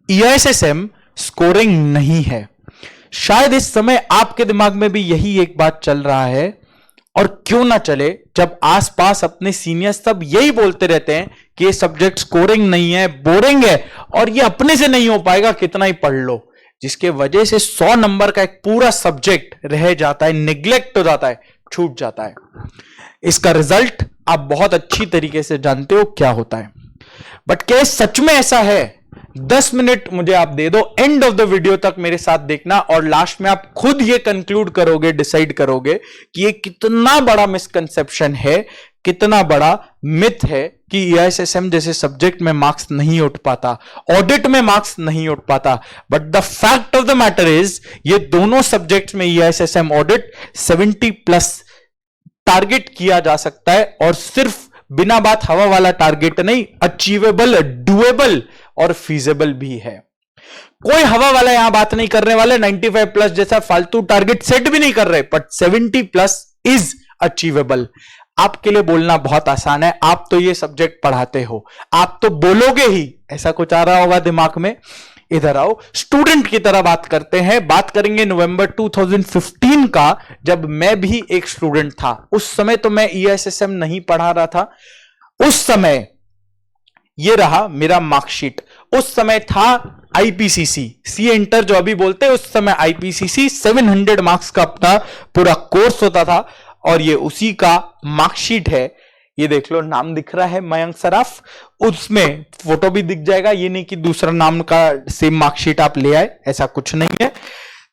EISSM scoring नहीं है। शायद इस समय आपके दिमाग में भी यही एक बात चल रहा है, और क्यों ना चले जब आसपास अपने सीनियर्स सब यही बोलते रहते हैं कि ये सब्जेक्ट स्कोरिंग नहीं है, बोरिंग है, और ये अपने से नहीं हो पाएगा, कितना ही पढ़ लो, जिसके वजह से 100 नंबर का एक पूरा सब्जेक्ट रह जाता है, निग्लेक्ट हो जाता है, छूट जाता है। इसका रिजल्ट आप बहुत अच्छी तरीके से जानते हो क्या होता है। बट क्या सच में ऐसा है? 10 मिनट मुझे आप दे दो, एंड ऑफ द वीडियो तक मेरे साथ देखना, और लास्ट में आप खुद ये कंक्लूड करोगे, डिसाइड करोगे कि ये कितना बड़ा मिसकंसेप्शन है, कितना बड़ा मिथ है कि EISSM जैसे सब्जेक्ट में मार्क्स नहीं उठ पाता, ऑडिट में मार्क्स नहीं उठ पाता। But the fact of the matter is ये दोनों सब्जेक्ट्स में EISSM ऑडिट 70+ टारगेट किया जा सकता है, और सिर्फ बिना बात हवा वाला टारगेट नहीं, अचीवेबल, डुएबल और फीजेबल भी है। कोई हवा वाला यहां बात नहीं करने वाले, 95+ जैसा फालतू टारगेट सेट भी नहीं कर रहे, बट 70+ इज अचीवेबल। आपके लिए बोलना बहुत आसान है, आप तो ये सब्जेक्ट पढ़ाते हो, आप तो बोलोगे ही, ऐसा कुछ आ रहा होगा दिमाग में। इधर आओ, स्टूडेंट की तरह बात करते हैं। बात करेंगे नवंबर 2015 का, जब मैं भी एक स्टूडेंट था। उस समय तो मैं EISSM नहीं पढ़ा रहा था। उस समय ये रहा मेरा मार्कशीट। उस समय था IPCC, सी इंटर जो अभी बोलते हैं, उस समय IPCC 700 मार्क्स का अपना पूरा कोर्स होता था, और ये उसी का मार्कशीट है। ये देख लो, नाम दिख रहा है मयंक सराफ, उसमें फोटो भी दिख जाएगा। ये नहीं कि दूसरा नाम का सेम मार्कशीट आप ले आए, ऐसा कुछ नहीं है।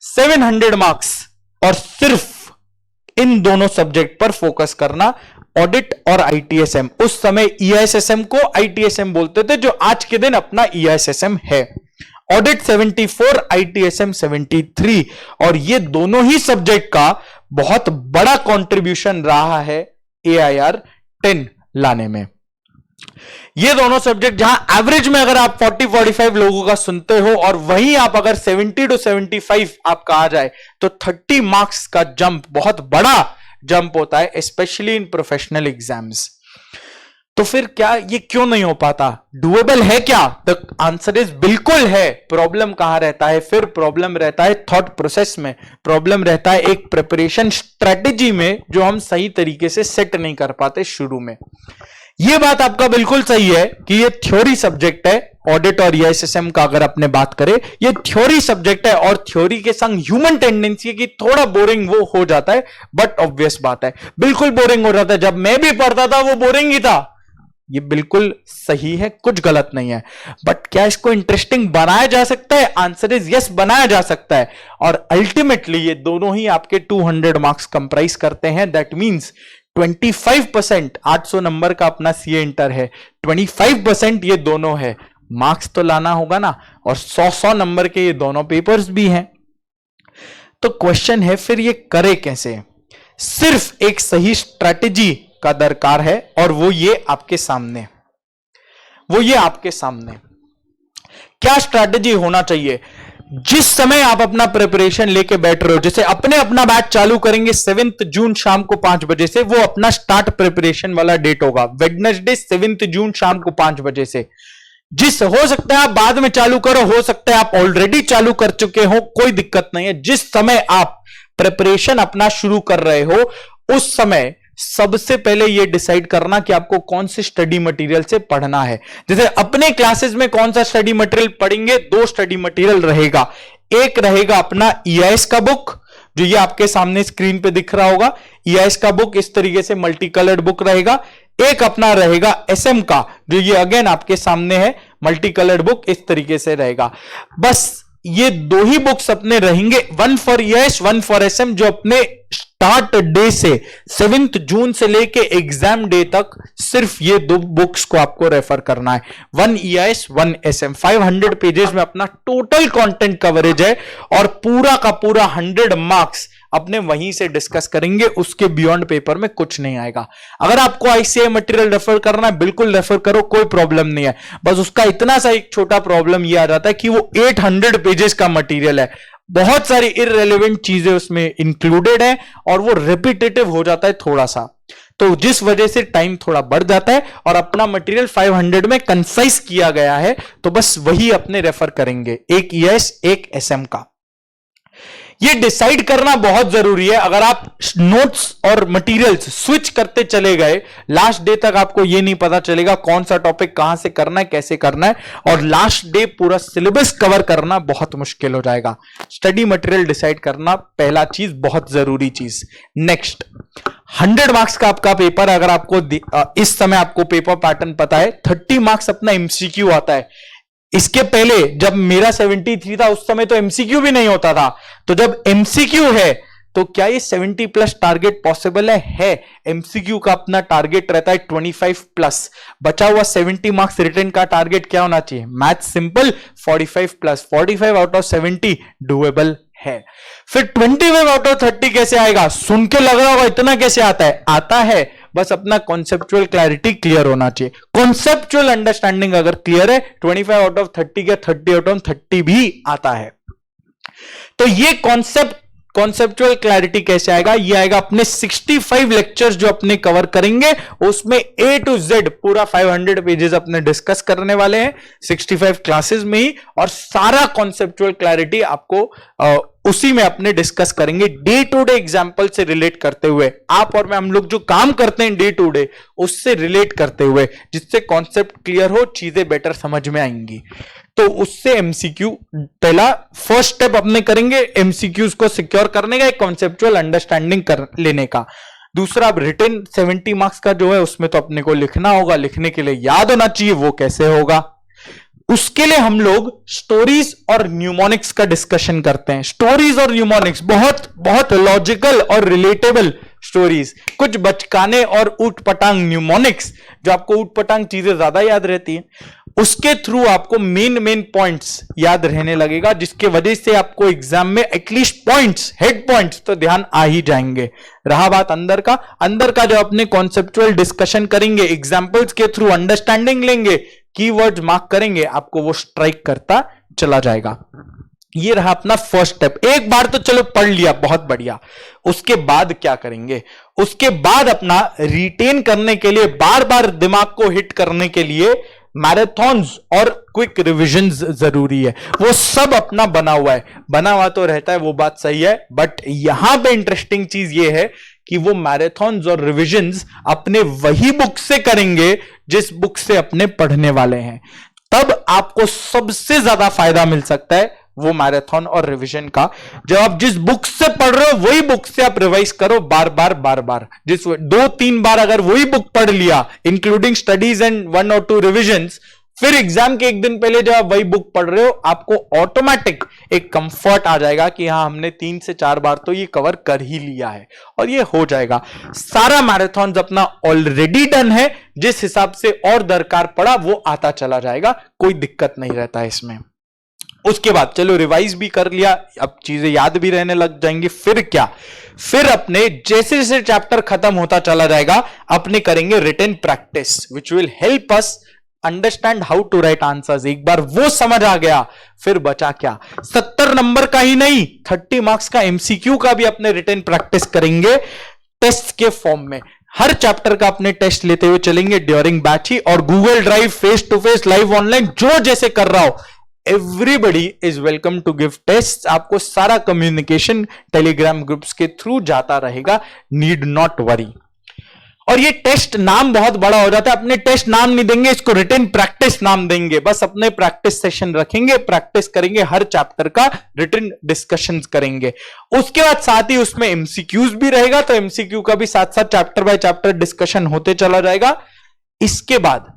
700 मार्क्स, और सिर्फ इन दोनों सब्जेक्ट पर फोकस करना, ऑडिट और ITSM। उस समय EISSM को ITSM बोलते थे, जो आज के दिन अपना EISSM है। ऑडिट 74, ITSM 73, और ये दोनों ही सब्जेक्ट का बहुत बड़ा कंट्रीब्यूशन रहा है AIR 10 लाने में। ये दोनों सब्जेक्ट जहां एवरेज में अगर आप 40-45 लोगों का सुनते हो, और वहीं आप अगर 70 to 75 आपका आ जाए, तो 30 मार्क्स का जंप, बहुत बड़ा जंप होता है, स्पेशली इन प्रोफेशनल एग्जाम्स। तो फिर क्या ये क्यों नहीं हो पाता? डुएबल है क्या? द आंसर इज बिल्कुल है। प्रॉब्लम कहां रहता है? फिर प्रॉब्लम रहता है थॉट प्रोसेस में, प्रॉब्लम रहता है एक प्रिपरेशन स्ट्रेटेजी में, जो हम सही तरीके से सेट नहीं कर पाते शुरू में। यह बात आपका बिल्कुल सही है कि ये थ्योरी सब्जेक्ट है, ऑडिट और EISSM का अगर अपने बात करें, ये थ्योरी सब्जेक्ट है, और थ्योरी के संग ह्यूमन टेंडेंसी है कि थोड़ा बोरिंग वो हो जाता है। बट ऑब्वियस बात है, बिल्कुल बोरिंग हो जाता है। जब मैं भी पढ़ता था वो बोरिंग ही था। ये बिल्कुल सही है, कुछ गलत नहीं है। बट क्या इसको इंटरेस्टिंग बनाया जा सकता है? आंसर इज यस, बनाया जा सकता है। और अल्टीमेटली ये दोनों ही आपके 200 मार्क्स कंप्राइज करते हैं। दैट मींस 25%, 800 नंबर का अपना CA इंटर है, 25% ये दोनों है। मार्क्स तो लाना होगा ना, और 100 नंबर के ये दोनों पेपर्स भी हैं। तो क्वेश्चन है फिर ये करे कैसे? सिर्फ एक सही स्ट्रेटेजी का दरकार है, और वो ये आपके सामने, क्या स्ट्रेटेजी होना चाहिए? जिस समय आप अपना प्रिपरेशन लेके बैठ रहे हो, जैसे अपना बैच चालू करेंगे 7 जून शाम को 5 बजे से, वो अपना स्टार्ट प्रिपरेशन वाला डेट होगा वेडनेसडे 7 जून शाम को 5 बजे से। जिस हो सकता है आप बाद में चालू करो, हो सकता है आप ऑलरेडी चालू कर चुके हो, कोई दिक्कत नहीं है। जिस समय आप प्रिपरेशन अपना शुरू कर रहे हो, उस समय सबसे पहले यह डिसाइड करना कि आपको कौन से स्टडी मटेरियल से पढ़ना है। जैसे अपने क्लासेस में कौन सा स्टडी मटेरियल पढ़ेंगे? 2 स्टडी मटेरियल रहेगा। एक रहेगा अपना EIS का बुक, जो ये आपके सामने स्क्रीन पे दिख रहा होगा। EIS का बुक इस तरीके से मल्टी कलर्ड बुक रहेगा। एक अपना रहेगा SM का, जो ये अगेन आपके सामने है, मल्टी कलर्ड बुक इस तरीके से रहेगा। बस ये 2 ही बुक्स अपने रहेंगे, 1 फॉर EIS, 1 फॉर SM, जो अपने स्टार्ट डे से 7 जून से लेके एग्जाम डे तक सिर्फ ये 2 बुक्स को आपको रेफर करना है। 1 EIS, 1 SM। 500 पेजेस में अपना टोटल कंटेंट कवरेज है, और पूरा का पूरा 100 मार्क्स अपने वहीं से डिस्कस करेंगे। उसके बियॉन्ड पेपर में कुछ नहीं आएगा। अगर आपको ICAI मटेरियल रेफर करना है, बिल्कुल रेफर करो, कोई प्रॉब्लम नहीं है। बस उसका इतना सा एक छोटा प्रॉब्लम यह आ जाता है कि वो 800 पेजेस का मटेरियल है, बहुत सारी इररिलेवेंट चीजें उसमें इंक्लूडेड है, और वो रिपीटेटिव हो जाता है थोड़ा सा। तो जिस वजह से टाइम थोड़ा बढ़ जाता है और अपना मटेरियल 500 में कंसाइज किया गया है, तो बस वही अपने रेफर करेंगे, एक ईएस एक एसएम का। ये डिसाइड करना बहुत जरूरी है। अगर आप नोट्स और मटेरियल्स स्विच करते चले गए, लास्ट डे तक आपको ये नहीं पता चलेगा कौन सा टॉपिक कहां से करना है, कैसे करना है, और लास्ट डे पूरा सिलेबस कवर करना बहुत मुश्किल हो जाएगा। स्टडी मटेरियल डिसाइड करना पहला चीज, बहुत जरूरी चीज। नेक्स्ट, 100 मार्क्स का आपका पेपर, अगर आपको इस समय आपको पेपर पैटर्न पता है, 30 मार्क्स अपना एमसीक्यू आता है। इसके पहले जब मेरा 73 था उस समय तो एमसीक्यू भी नहीं होता था। तो जब एमसीक्यू है तो क्या ये 70 प्लस टारगेट पॉसिबल है? एमसीक्यू का अपना टारगेट रहता है 25 प्लस, बचा हुआ 70 मार्क्स रिटर्न का टारगेट क्या होना चाहिए? Math simple, 45 plus, 45 out of 70 doable है। फिर 25 आउट ऑफ 30 कैसे आएगा? सुन के लग रहा होगा इतना कैसे आता है? आता है, बस अपना कॉन्सेप्चुअल क्लैरिटी क्लियर होना चाहिए। कॉन्सेप्चुअल अंडरस्टैंडिंग अगर क्लियर है, 25 आउट ऑफ 30 का 30 आउट ऑफ 30 भी आता है। तो ये कॉन्सेप्चुअल क्लैरिटी कैसे आएगा? ये आएगा अपने 65 लेक्चर्स जो अपने कवर करेंगे, उसमें ए टू जेड पूरा 500 पेजेस अपने डिस्कस करने वाले हैं 65 क्लासेस में ही, और सारा कॉन्सेप्चुअल क्लैरिटी आपको उसी में अपने डिस्कस करेंगे, डे टू डे एग्जांपल से रिलेट करते हुए। आप और मैं, हम लोग जो काम करते हैं डे टू डे, उससे रिलेट करते हुए, जिससे कॉन्सेप्ट क्लियर हो, चीजें बेटर समझ में आएंगी। तो उससे एमसीक्यू, पहला फर्स्ट स्टेप अपने करेंगे एमसीक्यूज को सिक्योर करने का, एक कॉन्सेप्चुअल अंडरस्टैंडिंग कर लेने का। दूसरा, अब रिटन 70 मार्क्स का जो है उसमें तो अपने को लिखना होगा, लिखने के लिए याद होना चाहिए, वो कैसे होगा? उसके लिए हम लोग स्टोरीज और न्यूमोनिक्स का डिस्कशन करते हैं। स्टोरीज और न्यूमोनिक्स बहुत बहुत लॉजिकल और रिलेटेबल स्टोरीज, कुछ बचकाने और ऊटपटांग न्यूमोनिक्स, जो आपको ऊटपटांग चीजें ज्यादा याद रहती हैं, उसके थ्रू आपको मेन पॉइंट्स याद रहने लगेगा, जिसके वजह से आपको एग्जाम में एटलीस्ट पॉइंट्स, हेड पॉइंट्स तो ध्यान आ ही जाएंगे। रहा बात अंदर का जो अपने कॉन्सेप्चुअल डिस्कशन करेंगे, एग्जाम्पल्स के थ्रू अंडरस्टैंडिंग लेंगे, कीवर्ड्स मार्क करेंगे, आपको वो स्ट्राइक करता चला जाएगा। ये रहा अपना फर्स्ट स्टेप। एक बार तो चलो पढ़ लिया, बहुत बढ़िया। उसके बाद क्या करेंगे? उसके बाद अपना रिटेन करने के लिए, बार बार दिमाग को हिट करने के लिए मैराथन्स और क्विक रिविजन्स जरूरी है। वो सब अपना बना हुआ है, बना हुआ तो रहता है, वो बात सही है, बट यहां पे इंटरेस्टिंग चीज ये है कि वो मैराथन्स और रिविजन्स अपने वही बुक से करेंगे जिस बुक से अपने पढ़ने वाले हैं। तब आपको सबसे ज्यादा फायदा मिल सकता है वो मैराथन और रिवीजन का। जब आप जिस बुक से पढ़ रहे हो वही बुक से आप रिवाइज करो बार बार। जिस 2-3 बार अगर वही बुक पढ़ लिया, इंक्लूडिंग स्टडीज एंड 1 और 2 रिविजन्स, फिर एग्जाम के एक दिन पहले जब आप वही बुक पढ़ रहे हो, आपको ऑटोमेटिक एक कंफर्ट आ जाएगा कि हाँ, हमने 3 से 4 बार तो ये कवर कर ही लिया है, और ये हो जाएगा। सारा मैराथन अपना ऑलरेडी डन है, जिस हिसाब से और दरकार पड़ा वो आता चला जाएगा, कोई दिक्कत नहीं रहता है इसमें। उसके बाद चलो रिवाइज भी कर लिया, अब चीजें याद भी रहने लग जाएंगी। फिर क्या? फिर अपने जैसे जैसे चैप्टर खत्म होता चला जाएगा, अपने करेंगे written practice, which will help us understand how to write answers. एक बार वो समझ आ गया, फिर बचा क्या? 70 नंबर का ही नहीं, 30 मार्क्स का एमसीक्यू का भी अपने रिटन प्रैक्टिस करेंगे टेस्ट के फॉर्म में। हर चैप्टर का अपने टेस्ट लेते हुए चलेंगे ड्यूरिंग बैच ही, और Google drive, face to face, live, online, जो जैसे कर रहा हो, everybody is welcome to give test. आपको सारा कम्युनिकेशन टेलीग्राम ग्रुप्स के थ्रू जाता रहेगा, नीड नॉट वरी। और ये टेस्ट नाम बहुत बड़ा हो जाता है, अपने टेस्ट नाम नहीं देंगे, इसको रिटन प्रैक्टिस नाम देंगे। बस अपने प्रैक्टिस सेशन रखेंगे, प्रैक्टिस करेंगे, हर चैप्टर का रिटन डिस्कशन करेंगे। उसके बाद साथ ही उसमें एमसीक्यूज भी रहेगा, तो एमसीक्यू का भी साथ साथ चैप्टर बाय चैप्टर डिस्कशन होते चला जाएगा। इसके बाद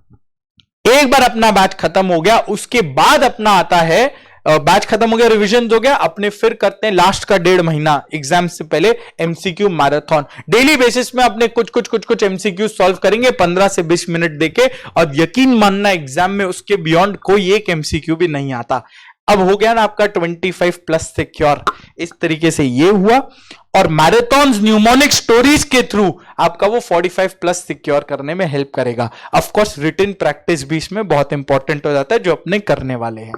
एक बार अपना बैच खत्म हो गया, उसके बाद अपना आता है, बैच खत्म हो गया, रिवीजन हो गया, अपने फिर करते हैं लास्ट का 1.5 महीना एग्जाम से पहले एमसीक्यू मैराथन। डेली बेसिस में अपने कुछ एमसीक्यू सॉल्व करेंगे 15 से 20 मिनट देके, और यकीन मानना एग्जाम में उसके बियॉन्ड कोई एक एमसीक्यू भी नहीं आता। अब हो गया ना आपका 25 प्लस सिक्योर। इस तरीके से ये हुआ, और मैराथन्स न्यूमोनिक स्टोरीज के थ्रू आपका वो 45 प्लस सिक्योर करने में हेल्प करेगा। ऑफ कोर्स रिटन प्रैक्टिस भी इसमें बहुत इंपॉर्टेंट हो जाता है, जो अपने करने वाले हैं।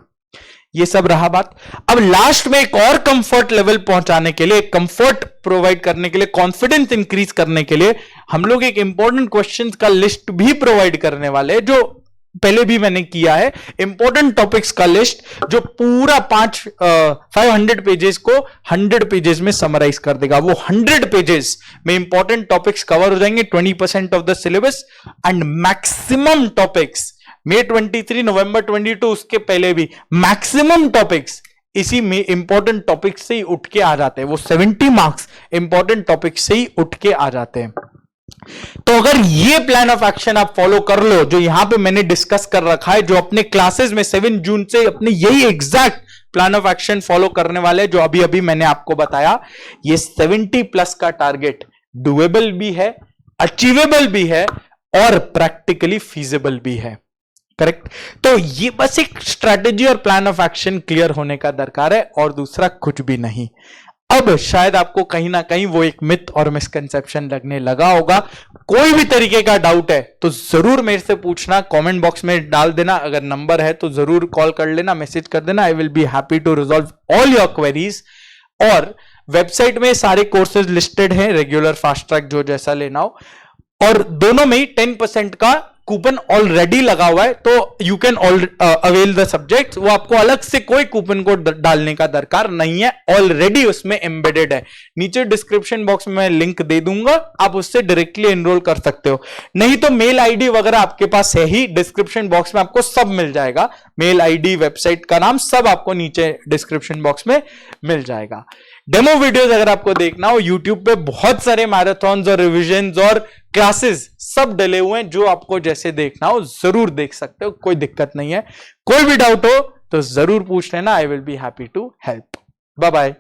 ये सब रहा बात। अब लास्ट में एक और कंफर्ट लेवल पहुंचाने के लिए, कंफर्ट प्रोवाइड करने के लिए, कॉन्फिडेंस इंक्रीज करने के लिए हम लोग एक इंपॉर्टेंट क्वेश्चंस का लिस्ट भी प्रोवाइड करने वाले हैं, जो पहले भी मैंने किया है। इंपॉर्टेंट टॉपिक्स का लिस्ट जो पूरा 500 पेजेस को 100 पेजेस में समराइज कर देगा। वो 100 पेजेस में इंपॉर्टेंट टॉपिक्स कवर हो जाएंगे, 20% of the syllabus and maximum topics May 23 नवंबर 22 उसके पहले भी मैक्सिमम टॉपिक्स इसी में इंपॉर्टेंट टॉपिक्स से ही उठ के आ जाते हैं। वो 70 मार्क्स इंपॉर्टेंट टॉपिक्स से ही उठ के आ जाते हैं। तो अगर ये प्लान ऑफ एक्शन आप फॉलो कर लो जो यहां पे मैंने डिस्कस कर रखा है, जो अपने क्लासेस में 7 जून से अपने यही exact plan of action follow करने वाले, जो अभी अभी मैंने आपको बताया, ये 70+ का टारगेट डुएबल भी है, अचीवेबल भी है और प्रैक्टिकली फीजिबल भी है। करेक्ट। तो ये बस एक स्ट्रेटेजी और प्लान ऑफ एक्शन क्लियर होने का दरकार है और दूसरा कुछ भी नहीं। अब शायद आपको कहीं ना कहीं वो एक मिथ और मिसकंसेप्शन लगने लगा होगा। कोई भी तरीके का डाउट है तो जरूर मेरे से पूछना, कमेंट बॉक्स में डाल देना। अगर नंबर है तो जरूर कॉल कर लेना, मैसेज कर देना। I will be happy to resolve all your queries. और वेबसाइट में सारे कोर्सेज लिस्टेड हैं, रेगुलर, फास्ट ट्रैक, जो जैसा लेना हो। और दोनों में ही 10% का कूपन ऑलरेडी लगा हुआ है, तो you can avail the subjects. वो आपको अलग से कोई कूपन कोड डालने का दरकार नहीं है, ऑलरेडी उसमें एम्बेडेड है। नीचे डिस्क्रिप्शन बॉक्स में मैं लिंक दे दूंगा, आप उससे डायरेक्टली एनरोल कर सकते हो। नहीं तो मेल आईडी वगैरह आपके पास है ही, डिस्क्रिप्शन बॉक्स में आपको सब मिल जाएगा। मेल आईडी, वेबसाइट का नाम, सब आपको नीचे डिस्क्रिप्शन बॉक्स में मिल जाएगा। डेमो वीडियोस अगर आपको देखना हो, यूट्यूब पे बहुत सारे मैराथन्स और रिविजन्स और क्लासेस सब डले हुए हैं, जो आपको जैसे देखना हो जरूर देख सकते हो, कोई दिक्कत नहीं है। कोई भी डाउट हो तो जरूर पूछ लेना, I will be happy to help. Bye bye.